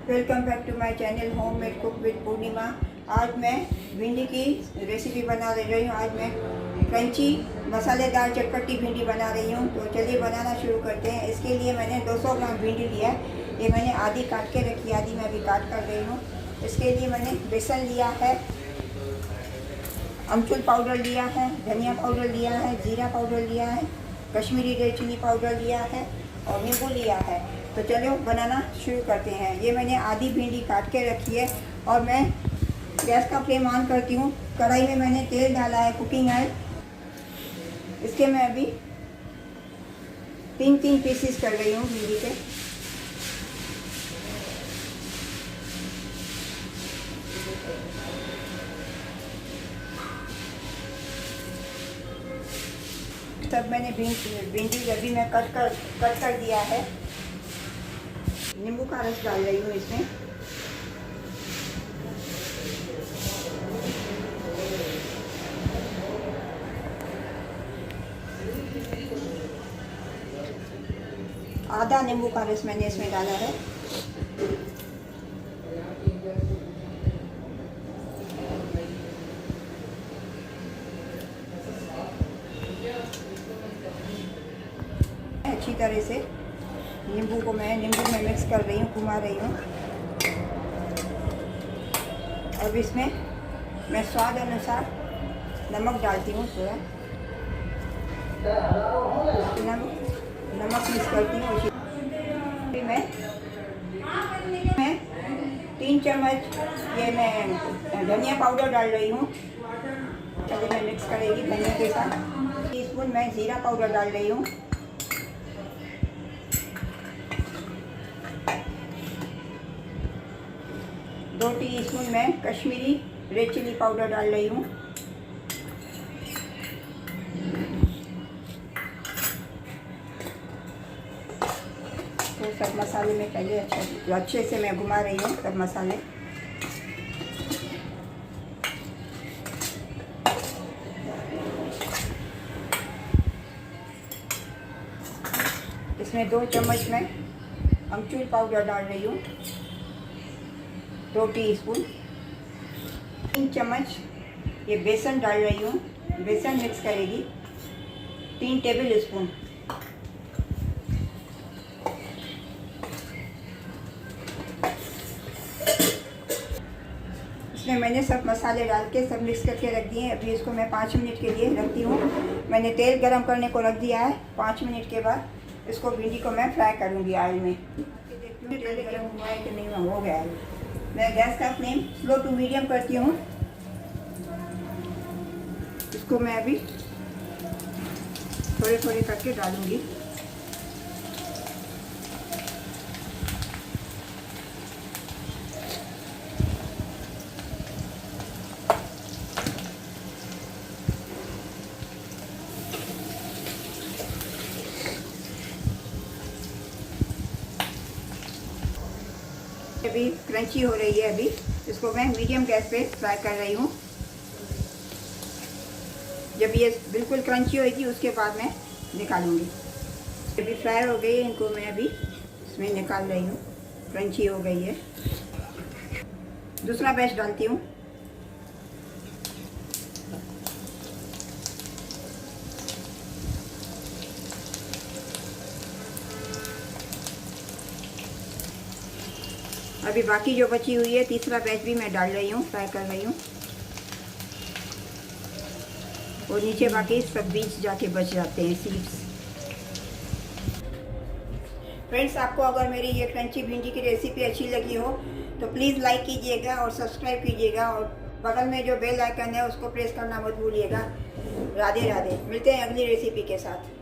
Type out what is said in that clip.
Welcome back to my channel homemade cook with Purnima. आज मैं भिंडी की रेसिपी बना रही हूँ। आज मैं क्रंची मसालेदार चटपटी भिंडी बना रही हूँ। तो चलिए बनाना शुरू करते हैं। इसके लिए मैंने 200 ग्राम भिंडी लिया है। ये मैंने आधी काट के रखी, आधी मैं अभी काट कर रही हूँ। इसके लिए मैंने बेसन लिया है, अमचूर पाउडर लिया है, धनिया पाउडर लिया है, जीरा पाउडर लिया है, कश्मीरी रेड चिली पाउडर लिया है और नींबू लिया है। तो चलो बनाना शुरू करते हैं। ये मैंने आधी भिंडी काट के रखी है और मैं गैस का फ्लेम ऑन करती हूँ। कढ़ाई में मैंने तेल डाला है, कुकिंग ऑयल। इसके मैं अभी तीन पीसेस कर रही हूँ भिंडी के। तब मैंने भिंडी अभी मैं कट कर दिया है। नींबू का रस डाल रही हूँ इसमें। आधा नींबू का रस मैंने इसमें डाला है। अच्छी तरह से नींबू में मिक्स कर रही हूँ, घुमा रही हूँ। अब इसमें मैं स्वाद अनुसार नमक डालती हूँ। थोड़ा नमक मिक्स करती हूँ। फिर मैं 3 चम्मच ये मैं धनिया पाउडर डाल रही हूँ। चलिए मैं मिक्स करेगी धनिया के साथ। टीस्पून मैं जीरा पाउडर डाल रही हूँ। 2 टीस्पून मैं कश्मीरी रेड चिली पाउडर डाल रही हूँ। तो सब मसाले में पहले अच्छे से मैं घुमा रही हूँ सब मसाले। इसमें 2 चम्मच मैं अमचूर पाउडर डाल रही हूँ, 2 टीस्पून। 3 चम्मच ये बेसन डाल रही हूँ। बेसन मिक्स करेगी 3 टेबल स्पून। इसमें मैंने सब मसाले डाल के सब मिक्स करके रख दिए। अभी इसको मैं 5 मिनट के लिए रखती हूँ। मैंने तेल गरम करने को रख दिया है। 5 मिनट के बाद इसको भिंडी को मैं फ्राई करूँगी ऑयल में। तेल गरम हुआ है कि नहीं, हो गया है। मैं गैस का फ्लेम स्लो टू मीडियम करती हूँ। इसको मैं अभी थोड़े थोड़े करके डालूंगी। अभी क्रंची हो रही है। अभी इसको मैं मीडियम गैस पे फ्राई कर रही हूँ। जब ये बिल्कुल क्रंची होगी उसके बाद मैं निकालूंगी। अभी फ्राई हो गई है, इनको मैं अभी इसमें निकाल रही हूँ। क्रंची हो गई है। दूसरा बैच डालती हूँ। अभी बाकी जो बची हुई है तीसरा बैच भी मैं डाल रही हूँ, फ्राई कर रही हूँ। और नीचे बाकी सब बीज जाके बच जाते हैं, सीड्स। फ्रेंड्स, आपको अगर मेरी ये क्रंची भिंडी की रेसिपी अच्छी लगी हो तो प्लीज़ लाइक कीजिएगा और सब्सक्राइब कीजिएगा। और बगल में जो बेल आइकन है उसको प्रेस करना मत भूलिएगा। राधे राधे। मिलते हैं अगली रेसिपी के साथ।